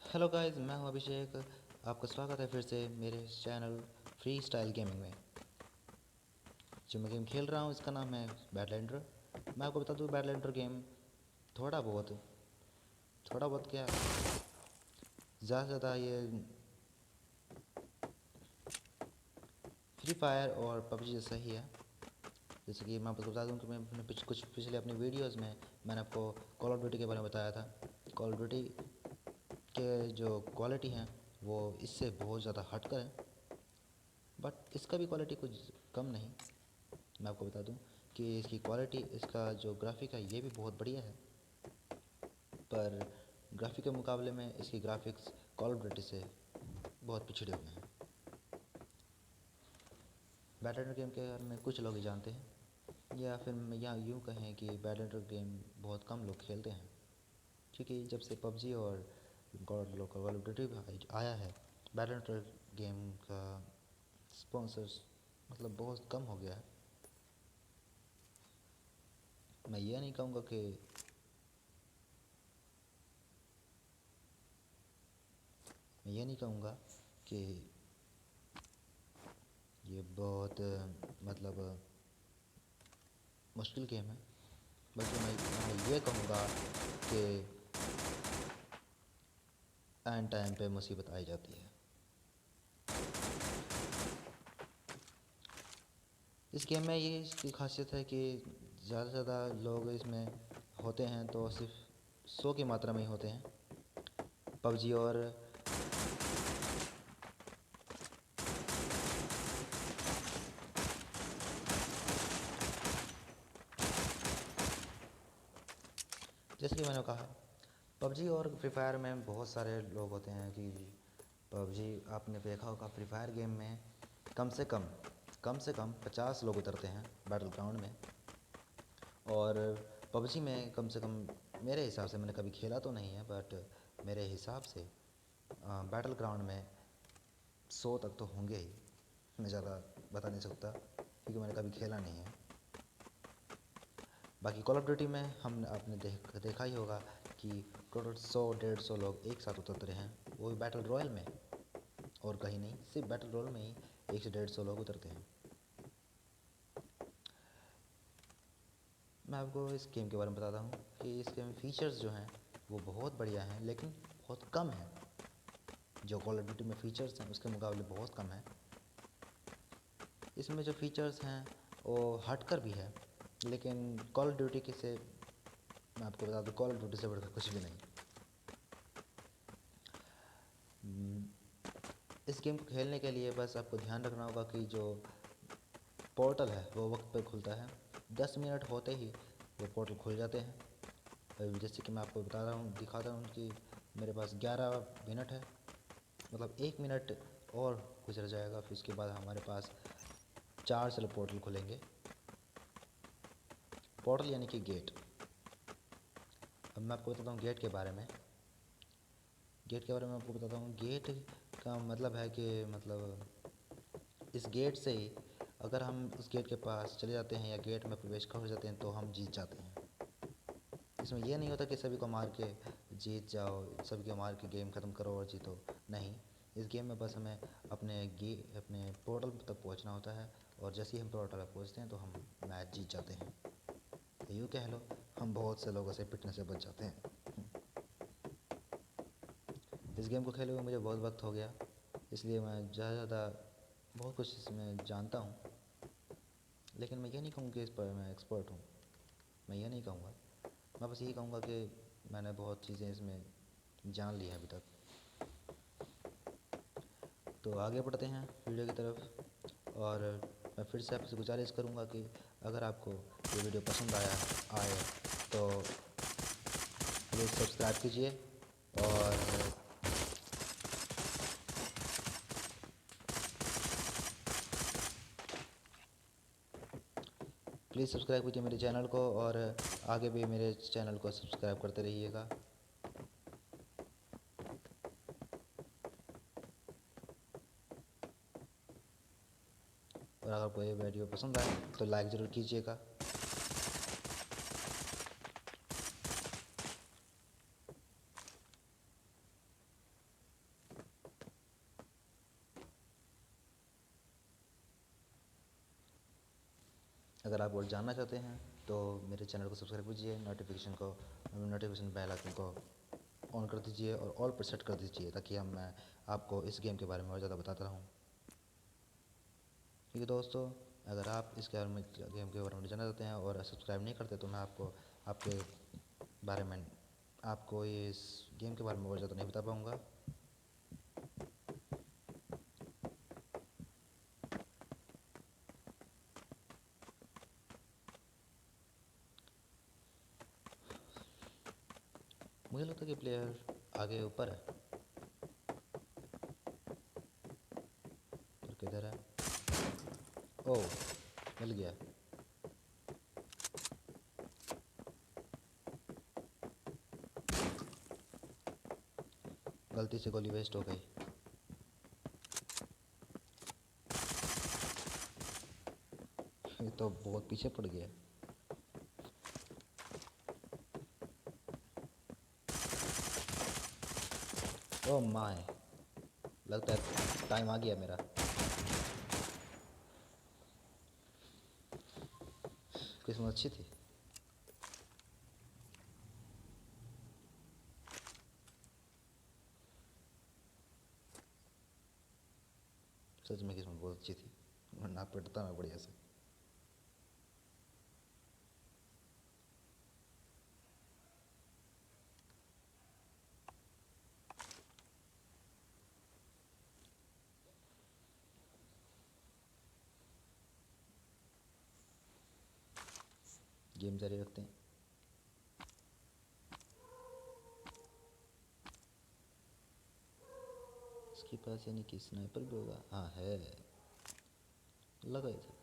Hello guys, मैं हूं अभिषेक। आपका स्वागत है फिर से मेरे चैनल फ्री स्टाइल गेमिंग में। जो मैं गेम खेल रहा हूं इसका नाम है बैडलैंडर। मैं आपको बता दूं, बैडलैंडर गेम थोड़ा बहुत क्या, ज़्यादा से ज़्यादा ये फ्री फायर और पबजी जैसा ही है। जैसे कि मैं आपको बता दूं कि मैं अपने कुछ पिछले अपनी वीडियोस में मैंने आपको कॉल ऑफ ड्यूटी के बारे में बताया था। कॉल ऑफ ड्यूटी के जो क्वालिटी हैं वो इससे बहुत ज़्यादा हटकर है, बट इसका भी क्वालिटी कुछ कम नहीं। मैं आपको बता दूं कि इसकी क्वालिटी, इसका जो ग्राफिक है ये भी बहुत बढ़िया है, पर ग्राफिक के मुकाबले में इसकी ग्राफिक्स कॉल ऑफ ड्यूटी से बहुत पिछड़े हुए हैं। बैटलनेट गेम के बारे में कुछ लोग ही जानते हैं, या फिर या यूँ कहें कि बैटलनेट गेम बहुत कम लोग खेलते हैं, क्योंकि जब से पबजी और कॉल ऑफ ड्यूटी आया है, बैटलनेट गेम का स्पॉन्सर्स मतलब बहुत कम हो गया है। मैं ये नहीं कहूँगा कि मैं ये नहीं कहूँगा कि ये बहुत मतलब मुश्किल गेम है, बल्कि मैं ये कहूँगा कि एंड टाइम पे मुसीबत आई जाती है। इस गेम में ये इसकी खासियत है कि ज़्यादा से ज़्यादा लोग इसमें होते हैं तो सिर्फ 100 की मात्रा में ही होते हैं। पबजी और जैसे कि मैंने कहा, पबजी और फ्री फायर में बहुत सारे लोग होते हैं कि पबजी आपने देखा होगा, फ्री फायर गेम में कम से कम 50 लोग उतरते हैं बैटल ग्राउंड में, और पबजी में कम से कम, मेरे हिसाब से, मैंने कभी खेला तो नहीं है, बट मेरे हिसाब से बैटल ग्राउंड में 100 तक तो होंगे ही। मैं ज़्यादा बता नहीं सकता क्योंकि मैंने कभी खेला नहीं है। बाकी कॉल ऑफ ड्यूटी में हम आपने देखा ही होगा कि टोटल 100-150 लोग एक साथ उतरते हैं, वो भी बैटल रॉयल में, और कहीं नहीं, सिर्फ बैटल रॉयल में ही 100 से 150 लोग उतरते हैं। मैं आपको इस गेम के बारे में बताता हूँ कि इस गेम में फ़ीचर्स जो हैं वो बहुत बढ़िया हैं, लेकिन बहुत कम हैं। जो कॉल ऑफ ड्यूटी में फ़ीचर्स हैं उसके मुकाबले बहुत कम है। इसमें जो फ़ीचर्स हैं वो हट कर भी है, लेकिन कॉल ऑफ ड्यूटी के से, मैं आपको बता दूँ, कॉल ऑफ ड्यूटी से बढ़कर कुछ भी नहीं। इस गेम को खेलने के लिए बस आपको ध्यान रखना होगा कि जो पोर्टल है वो वक्त पर खुलता है। 10 मिनट होते ही वो पोर्टल खुल जाते हैं। जैसे कि मैं आपको बता रहा हूँ, दिखाता हूँ कि मेरे पास 11 मिनट है, मतलब 1 मिनट और गुजर जाएगा, फिर उसके बाद हमारे पास 4 से पोर्टल खुलेंगे। पोर्टल यानी कि गेट। अब मैं आपको बताता हूँ गेट के बारे में आपको बताता हूँ। गेट का मतलब है कि इस गेट से ही, अगर हम इस गेट के पास चले जाते हैं या गेट में प्रवेश कर जाते हैं तो हम जीत जाते हैं। इसमें यह नहीं होता कि सभी को मार के जीत जाओ, सभी को मार के गेम ख़त्म करो और जीतो। नहीं, इस गेम में बस हमें अपने पोर्टल तक पहुंचना होता है, और जैसे ही हम पोर्टल तक पहुंचते हैं तो हम मैच जीत जाते हैं। तो यूँ कह लो, हम बहुत से लोगों से पिटने से बच जाते हैं। इस गेम को खेले हुए मुझे बहुत वक्त हो गया, इसलिए मैं ज़्यादा ज़्यादा बहुत कुछ इसमें जानता हूँ, लेकिन मैं ये नहीं कहूँगा कि इस पर मैं एक्सपर्ट हूँ। मैं ये नहीं कहूँगा, मैं बस यही कहूँगा कि मैंने बहुत चीज़ें इसमें जान ली हैं अभी तक। तो आगे बढ़ते हैं वीडियो की तरफ, और मैं फिर से आपसे गुजारिश करूँगा कि अगर आपको ये वीडियो पसंद आए तो प्लीज़ सब्सक्राइब कीजिए, और प्लीज़ सब्सक्राइब कीजिए मेरे चैनल को, और आगे भी मेरे चैनल को सब्सक्राइब करते रहिएगा। और अगर आपको ये वीडियो पसंद आए तो लाइक ज़रूर कीजिएगा। अगर आप और जानना चाहते हैं तो मेरे चैनल को सब्सक्राइब कीजिए, नोटिफिकेशन बेल आइकन को ऑन कर दीजिए और ऑल पर सेट कर दीजिए, ताकि मैं आपको इस गेम के बारे में और ज़्यादा बताता रहूँ। ठीक है दोस्तों, अगर आप इस गेम के बारे में जानना चाहते हैं और सब्सक्राइब नहीं करते तो मैं आपके बारे में आपको इस गेम के बारे में और ज़्यादा नहीं बता पाऊँगा। मुझे लगता है कि प्लेयर आगे ऊपर है, पर किधर है? ओह, मिल गया। गलती से गोली वेस्ट हो गई। ये तो बहुत पीछे पड़ गया। ओह माय, लगता है टाइम आ गया मेरा। किस्मत अच्छी थी। सच में किस्मत बहुत अच्छी थी, वरना पिटता मैं बढ़िया से। गेम जारी रखते हैं। इसके पास यानी कि स्नाइपर भी होगा। हाँ है, लगा ही था।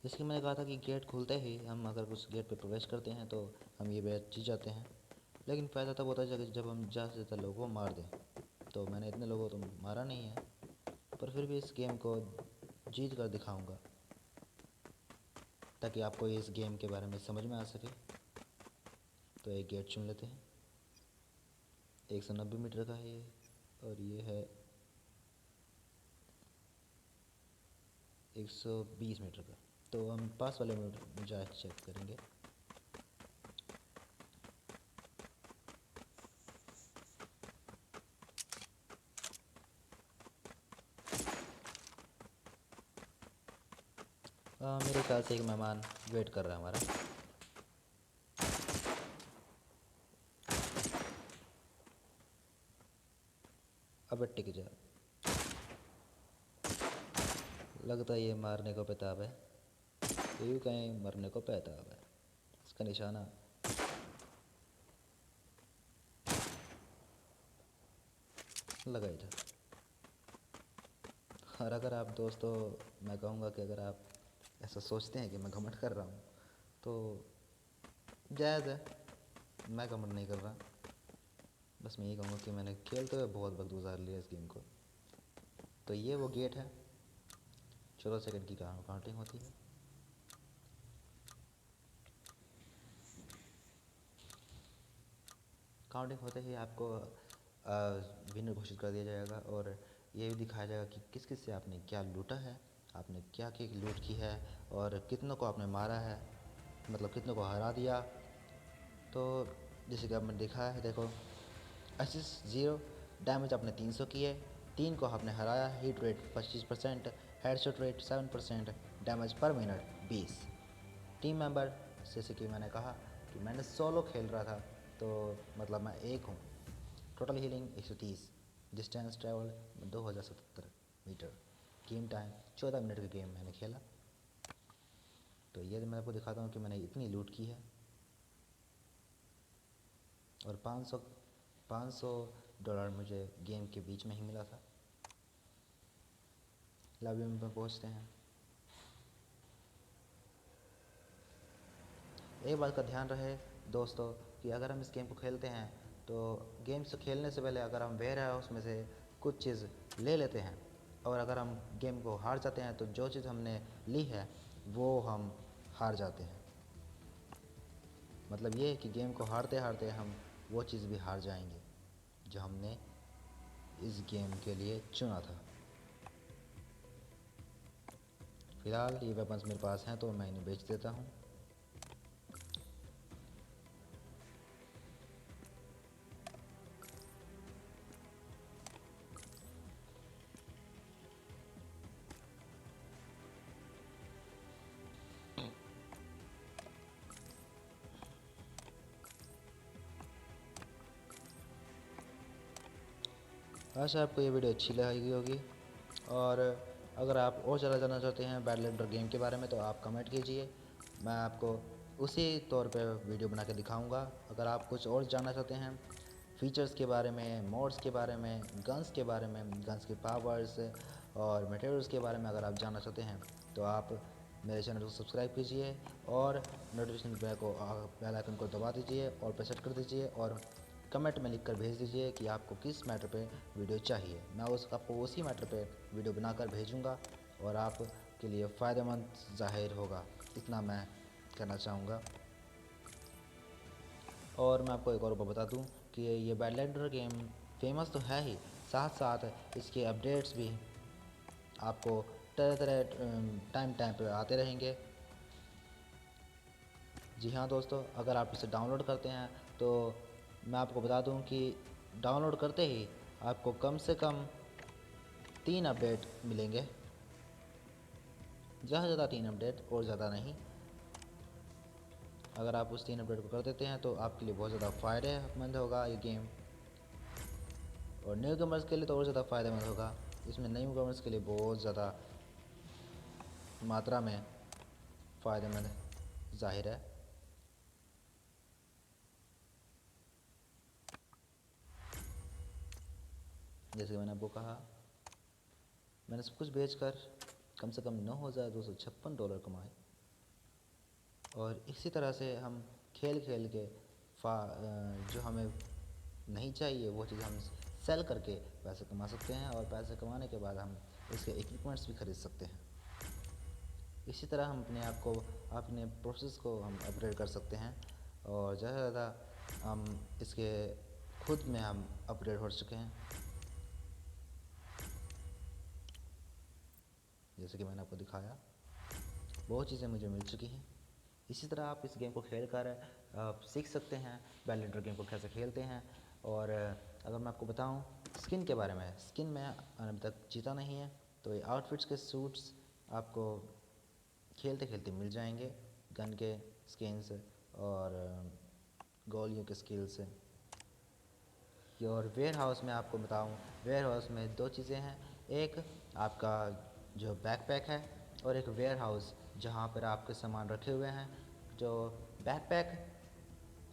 जैसे कि मैंने कहा था कि गेट खुलते ही हम अगर उस गेट पर प्रवेश करते हैं तो हम ये बैच जीत जाते हैं। लेकिन फ़ायदा तब होता है जब हम ज़्यादा से ज़्यादा लोगों को मार दें। तो मैंने इतने लोगों को तो मारा नहीं है, पर फिर भी इस गेम को जीत कर दिखाऊंगा, ताकि आपको इस गेम के बारे में समझ में आ सके। तो एक गेट चुन लेते हैं। 190 मीटर का है ये, और ये है 120 मीटर का। तो हम पास वाले में जा चेक करेंगे। मेरे ख्याल से एक मेहमान वेट कर रहा है हमारा। अब टिक जा। लगता है ये मारने को बेताब है। ये भी कहीं मरने को बेताब है। इसका निशाना लगा ही था। और अगर आप दोस्तों, मैं कहूँगा कि अगर आप ऐसा सोचते हैं कि मैं घमंड कर रहा हूँ तो जायज़ है, मैं घमंड नहीं कर रहा। बस मैं ये कहूँगा कि मैंने खेलते हुए बहुत वक्त गुजार लिया इस गेम को। तो ये वो गेट है। 14 सेकंड की काउंटिंग होती है। काउंटिंग होते ही आपको विनर घोषित कर दिया जाएगा, और ये भी दिखाया जाएगा कि किस किस से आपने क्या लूटा है, आपने क्या क्या लूट की है, और कितनों को आपने मारा है, मतलब कितनों को हरा दिया। तो जैसे कि आपने देखा है, देखो, असिस्ट 0, डैमेज आपने 300 किए, 3 को आपने हराया, hit rate 25%, headshot rate 7%, damage पर मिनट 20। टीम मेंबर, जैसे कि मैंने कहा कि मैंने सोलो खेल रहा था, तो मतलब मैं एक हूँ। Total healing 130, distance travel 2077 metre, game time 14 minute का गेम मैंने खेला। तो ये मैं आपको दिखाता हूँ कि मैंने इतनी लूट की है। और 500 डॉलर मुझे गेम के बीच में ही मिला था। लॉबी में पहुँचते हैं। एक बात का ध्यान रहे दोस्तों कि अगर हम इस गेम को खेलते हैं तो गेम्स खेलने से पहले अगर हम वेयर हाउस में से कुछ चीज़ ले लेते हैं और अगर हम गेम को हार जाते हैं तो जो चीज़ हमने ली है वो हम हार जाते हैं। मतलब ये है कि गेम को हारते हारते हम वो चीज़ भी हार जाएंगे जो हमने इस गेम के लिए चुना था। फ़िलहाल ये वेपन्स मेरे पास हैं तो मैं इन्हें बेच देता हूँ। आशा आपको ये वीडियो अच्छी लगी होगी, और अगर आप और ज़्यादा जानना चाहते हैं बैडलैंडर गेम के बारे में तो आप कमेंट कीजिए, मैं आपको उसी तौर पे वीडियो बना के दिखाऊंगा। अगर आप कुछ और जानना चाहते हैं फीचर्स के बारे में, मोड्स के बारे में, गन्स के बारे में, गन्स के पावर्स और मटेरियल्स के बारे में अगर आप जानना चाहते हैं तो आप मेरे चैनल को सब्सक्राइब कीजिए और नोटिफिकेशन बेल आइकन को दबा दीजिए और प्रेस कर दीजिए, और कमेंट में लिखकर भेज दीजिए कि आपको किस मैटर पे वीडियो चाहिए। मैं आपको उसी मैटर पे वीडियो बनाकर भेजूंगा और आपके लिए फ़ायदेमंद ज़ाहिर होगा, इतना मैं कहना चाहूँगा। और मैं आपको एक और बात बता दूं कि ये बैडलैंडर गेम फेमस तो है ही, साथ साथ इसके अपडेट्स भी आपको तरह तरह टाइम टाइम पे आते रहेंगे। जी हाँ दोस्तों, अगर आप इसे डाउनलोड करते हैं तो मैं आपको बता दूं कि डाउनलोड करते ही आपको कम से कम 3 अपडेट मिलेंगे, ज़्यादा से ज़्यादा 3 अपडेट और ज़्यादा नहीं। अगर आप उस 3 अपडेट को कर देते हैं तो आपके लिए बहुत ज़्यादा फ़ायदेमंद होगा ये गेम, और न्यू गेमर्स के लिए तो और ज़्यादा फ़ायदेमंद होगा। इसमें न्यू गेमर्स के लिए बहुत ज़्यादा मात्रा में फ़ायदेमंद ज़ाहिर है। जैसे कि मैंने आपको कहा, मैंने सब कुछ बेचकर कम से कम $9,256 कमाए, और इसी तरह से हम खेल खेल के जो हमें नहीं चाहिए वो चीज़ हम सेल करके पैसे कमा सकते हैं, और पैसे कमाने के बाद हम इसके इक्विपमेंट्स भी खरीद सकते हैं। इसी तरह हम अपने आप को, अपने प्रोसेस को हम अपग्रेड कर सकते हैं, और ज़्यादा से ज़्यादा हम इसके खुद में हम अपग्रेड हो चुके हैं। जैसे कि मैंने आपको दिखाया, बहुत चीज़ें मुझे मिल चुकी हैं। इसी तरह आप इस गेम को खेल कर आप सीख सकते हैं बैडलैंडर गेम को कैसे खेलते हैं। और अगर मैं आपको बताऊं स्किन के बारे में, स्किन में अभी तक जीता नहीं है, तो ये आउटफिट्स के सूट्स आपको खेलते खेलते मिल जाएंगे, गन के स्किन्स और गोलियों के स्किल्स। और वेयर हाउस में आपको बताऊं, वेयर हाउस में 2 चीज़ें हैं, एक आपका जो बैकपैक है, और एक वेयर हाउस जहाँ पर आपके सामान रखे हुए हैं। जो बैकपैक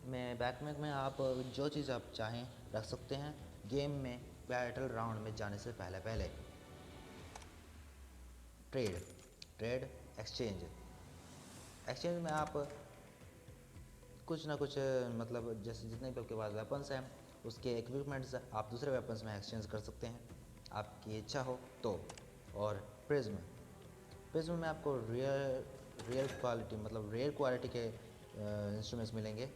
में आप जो चीज़ आप चाहें रख सकते हैं गेम में बैटल राउंड में जाने से पहले पहले। ट्रेड एक्सचेंज में आप कुछ ना कुछ, मतलब जैसे जितने भी आपके पास वेपन्स हैं उसके इक्विपमेंट्स आप दूसरे वेपन्स में एक्सचेंज कर सकते हैं, आपकी इच्छा हो तो। और प्रिज्म में आपको रियल क्वालिटी, मतलब रेयर क्वालिटी के इंस्ट्रूमेंट्स मिलेंगे,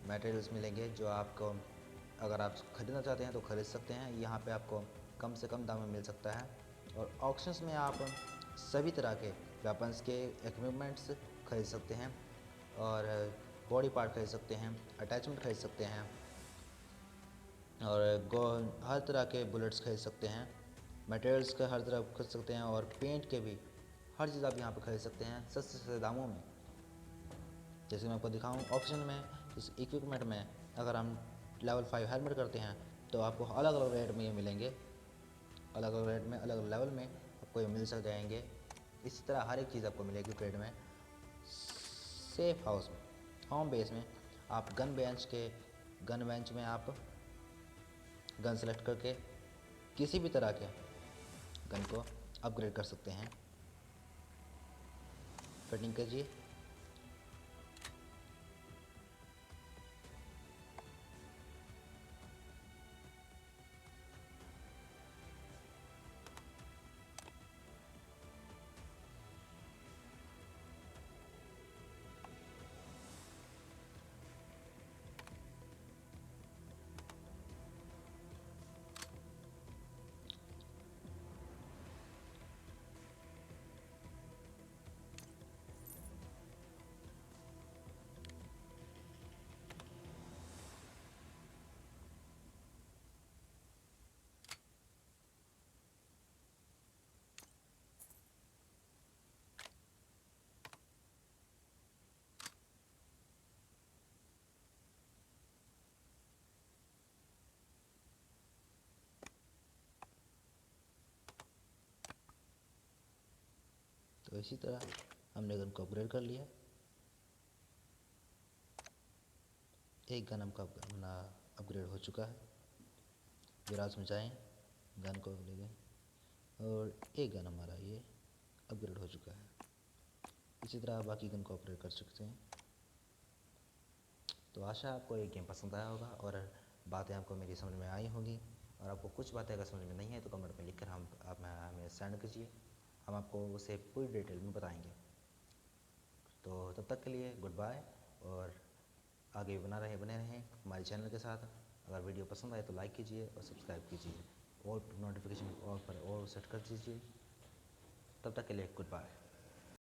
मटेरियल्स मिलेंगे, जो आपको अगर आप ख़रीदना चाहते हैं तो ख़रीद सकते हैं। यहाँ पे आपको कम से कम दाम में मिल सकता है। और ऑक्शंस में आप सभी तरह के वेपन्स के इक्विपमेंट्स खरीद सकते हैं, और बॉडी पार्ट खरीद सकते हैं, अटैचमेंट खरीद सकते हैं, और हर तरह के बुलेट्स खरीद सकते हैं, मटेरियल्स का हर तरह खरीद सकते हैं, और पेंट के भी हर चीज़ आप यहाँ पर खरीद सकते हैं सस्ते सस्ते दामों में। जैसे मैं आपको दिखाऊँ ऑप्शन में, इस इक्विपमेंट में अगर हम लेवल 5 हेलमेट करते हैं तो आपको अलग अलग रेट में ये मिलेंगे, अलग अलग रेट में, अलग अलग लेवल में आपको ये मिल जाएंगे। इसी तरह हर एक चीज़ आपको मिलेगी ट्रेड में। सेफ हाउस में, होम बेस में आप गन बेंच में आप गन सेलेक्ट करके किसी भी तरह के गन को अपग्रेड कर सकते हैं। फिटिंग कीजिए, तो इसी तरह हमने गन को अपग्रेड कर लिया। एक गन हमका अपना अपग्रेड हो चुका है। गैराज में जाएं, गन को ले लें और एक गन हमारा ये अपग्रेड हो चुका है। इसी तरह बाकी गन को अपग्रेड कर सकते हैं। तो आशा आपको ये गेम पसंद आया होगा और बातें आपको मेरी समझ में आई होंगी। और आपको कुछ बातें अगर समझ में नहीं आई तो कमेंट में लिखकर आप हमें सेंड कीजिए, हम आपको उसे पूरी डिटेल में बताएंगे। तो तब तक के लिए गुड बाय और आगे बने रहें हमारे चैनल के साथ। अगर वीडियो पसंद आए तो लाइक कीजिए और सब्सक्राइब कीजिए और नोटिफिकेशन ऑल पर और सेट कर दीजिए। तब तक के लिए गुड बाय।